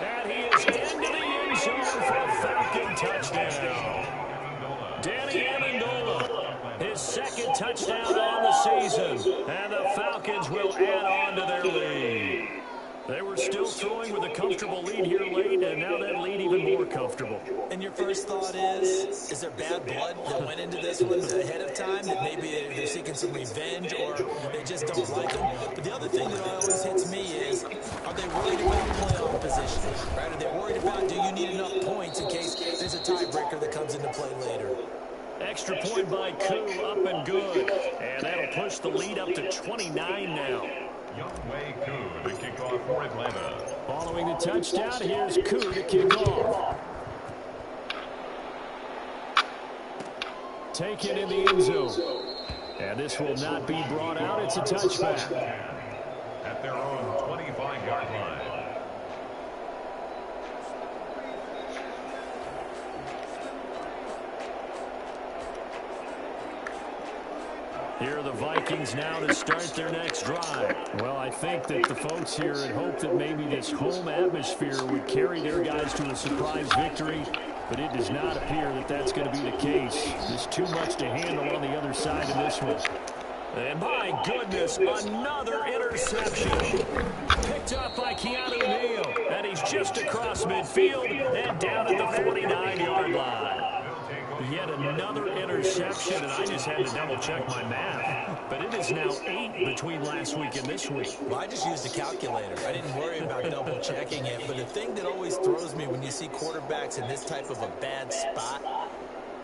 And he is into the end zone for a Falcon touchdown. Danny Amendola. His second touchdown on the season. And the Falcons will add on to their lead. They were still throwing with a comfortable lead here late, and now that lead even more comfortable. And your first thought is there bad blood that went into this one ahead of time? That maybe they're seeking some revenge or they just don't like him? But the other thing that always hits me is, are they worried about playoff position? Right? Are they worried about, do you need enough points in case there's a tiebreaker that comes into play later? Extra point by Koo, up and good. And that'll push the lead up to 29 now. Youngway Koo to kick off for Atlanta. Following the touchdown, here's Koo to kick off. Taken in the end zone. And this will not be brought out. It's a touchback. At their own 25-yard line. Here are the Vikings now to start their next drive. Well, I think that the folks here had hoped that maybe this home atmosphere would carry their guys to a surprise victory, but it does not appear that that's going to be the case. There's too much to handle on the other side of this one. And my goodness, another interception. Picked up by Keanu Neal. And he's just across midfield and down at the 49-yard line. Yet another interception, and I just had to double-check my math. But it is now 8 between last week and this week. Well, I just used a calculator. I didn't worry about double-checking it. But the thing that always throws me when you see quarterbacks in this type of a bad spot,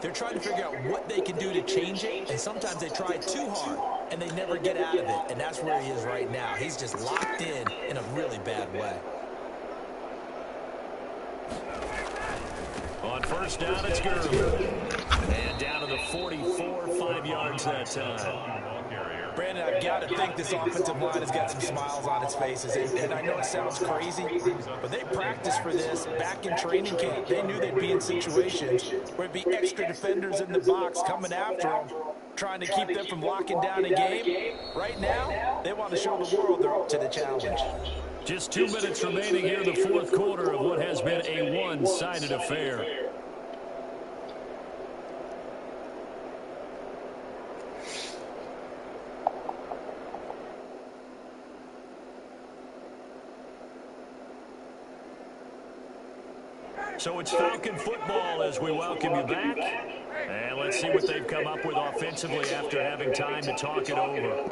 they're trying to figure out what they can do to change it, and sometimes they try too hard, and they never get out of it. And that's where he is right now. He's just locked in a really bad way. On first down, it's Gurley. And down to the 44, 5 yards that time. Brandon, I've got to think this offensive line has got some smiles on its faces. And I know it sounds crazy, but they practiced for this back in training camp. They knew they'd be in situations where it'd be extra defenders in the box coming after them, trying to keep them from locking down a game. Right now, they want to show the world they're up to the challenge. Just 2 minutes remaining here in the fourth quarter of what has been a one-sided affair. So it's Falcon football as we welcome you back. And let's see what they've come up with offensively after having time to talk it over.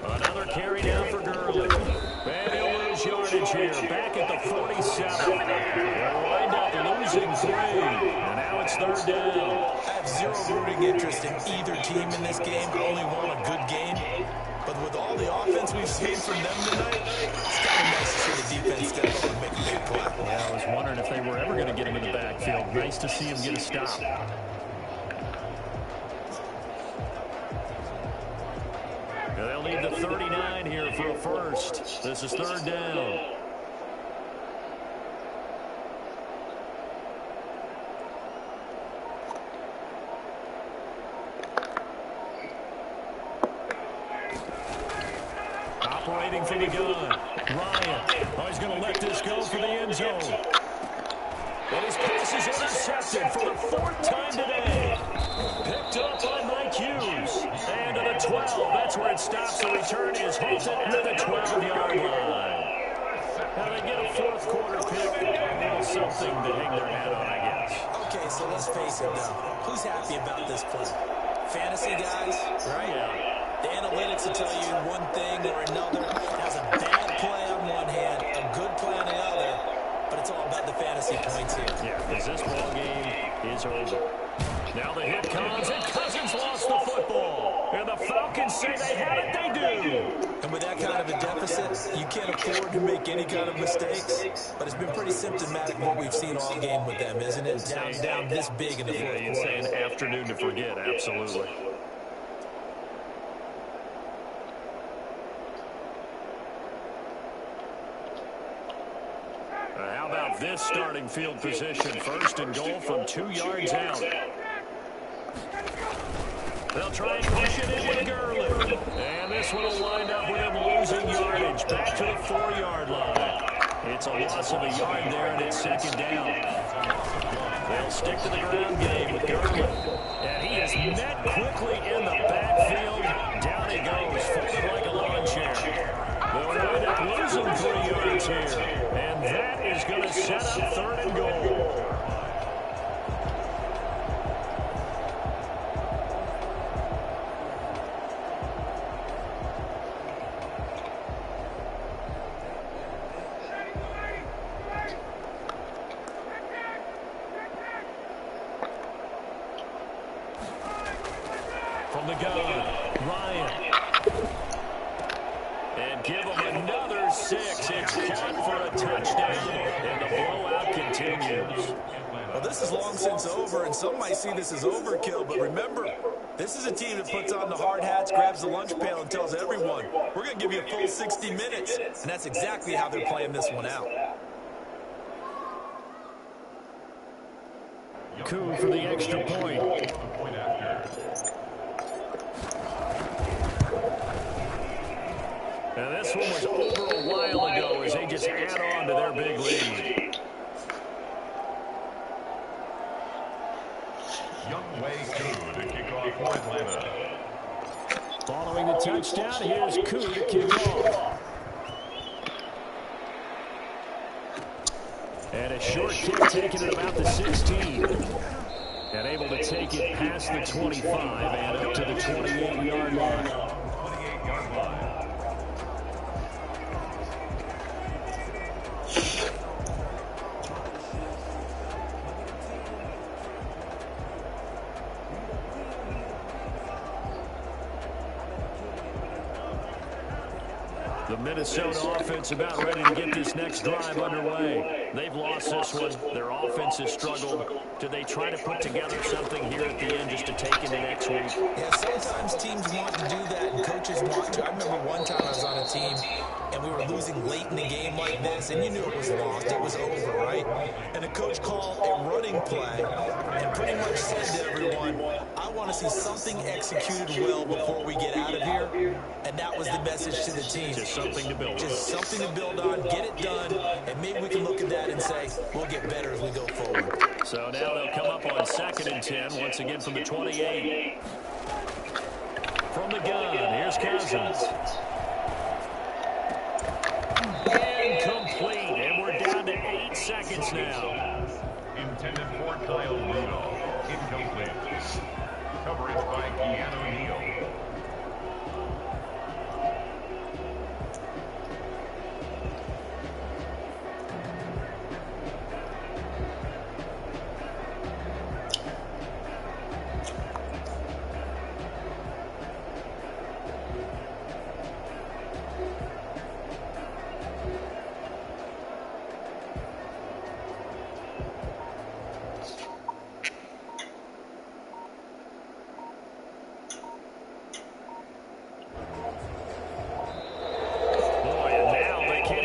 Another carry down for Gurley. And he'll lose yardage here. Back at the 47. They'll wind up losing 3. And now it's third down. I have zero rooting interest in either team in this game. I only want a good game. But with all the offense we've seen from them tonight, it's kind of nice to see the defense step up and make a big play. Yeah, I was wondering if they were ever going to get him in the backfield. Nice to see him get a stop. They'll need the 39 here for a first. This is third down. Operating from the gun. Ryan. Oh, he's going to let this go for the end zone. And his pass is intercepted for the 4th time today. Picked up by Mike Hughes. And to the 12. That's where it stops. The return is halted at the 12-yard line. Now they get a fourth quarter pick. Well, something to hang their hat on, I guess. Okay, so let's face it now. Who's happy about this play? Fantasy guys, right? Yeah. The analytics will tell you one thing or another. Has a bad play on one hand, a good play on the other, but it's all about the fantasy points here. Yeah, because this ball game is over. Now the hit comes, and Cousins lost the football. And the Falcons say they have it, they do. And with that kind of a deficit, you can't afford to make any kind of mistakes. But it's been pretty symptomatic of what we've seen all game with them, isn't it? Down this big in the fourth quarter. You'd say an afternoon to forget, absolutely. How about this starting field position? First and goal from 2 yards out. They'll try and push it in with Gurley. And this one will wind up with him losing yardage back to the 4-yard line. It's a loss of a yard there, and it's second down. They'll stick to the ground game with Gurley. And he is met quickly in the backfield. Down he goes, folded like a lawn chair. They'll wind up losing 3 yards here. And that is going to set up third and goal. From the gun, Ryan. And give him another 6. It's caught for a touchdown, and the blowout continues. Well, this is long since over, and some might see this as overkill, but remember, this is a team that puts on the hard hats, grabs the lunch pail, and tells everyone, we're going to give you a full 60 minutes. And that's exactly how they're playing this one out. Coup for the extra point. And this one was over a while ago as they just add on to their big lead. Youngway Koo to kick off for Atlanta. Following the touchdown, here's Koo to kick off. And a short kick taken at about the 16. And able to take it past the 25 and up to the 28-yard line. 28-yard line. The Minnesota offense about ready to get this next drive underway. They've lost this one. Their offense has struggled. Do they try to put together something here at the end just to take into next week? Yeah, sometimes teams want to do that and coaches want to. I remember one time I was on a team and we were losing late in the game like this, and you knew it was lost. It was over, right? And the coach called a running play and pretty much said to everyone, I want want to see something executed well before we get out of here, and that was the message to the team. Just something to build on. Just something to build on, get it done, and maybe we can look at that and say, we'll get better as we go forward. So now they'll come up on 2nd and 10, once again from the 28. From the gun, here's Cousins. Incomplete, and we're down to 8 seconds now. Intended for Kyle Rudolph. Incomplete. Coverage by Keanu Neal.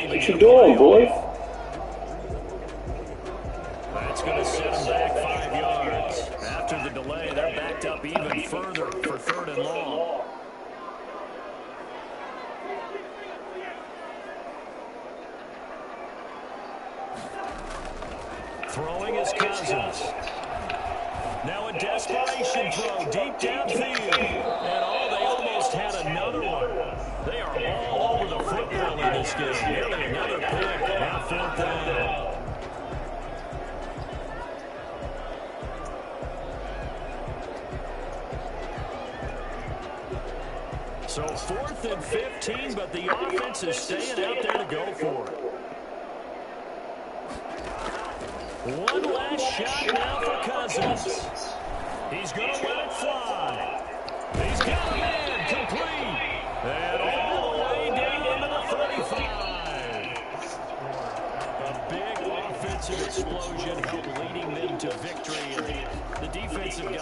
What you doing, boy? That's going to set them back 5 yards. After the delay, they're backed up even further for 3rd and long. Throwing is Cousins. Now a desperation throw deep downfield. And they almost had another one. They are all over the football in this game. Nearly another pick. Now 4th down. So 4th and 15, but the offense is staying out there to go for it. One last shot now for Cousins. He's going to let it fly. He's got a man complete. And all the way down to the 35. A big offensive explosion helped leading them to victory. And the defensive guy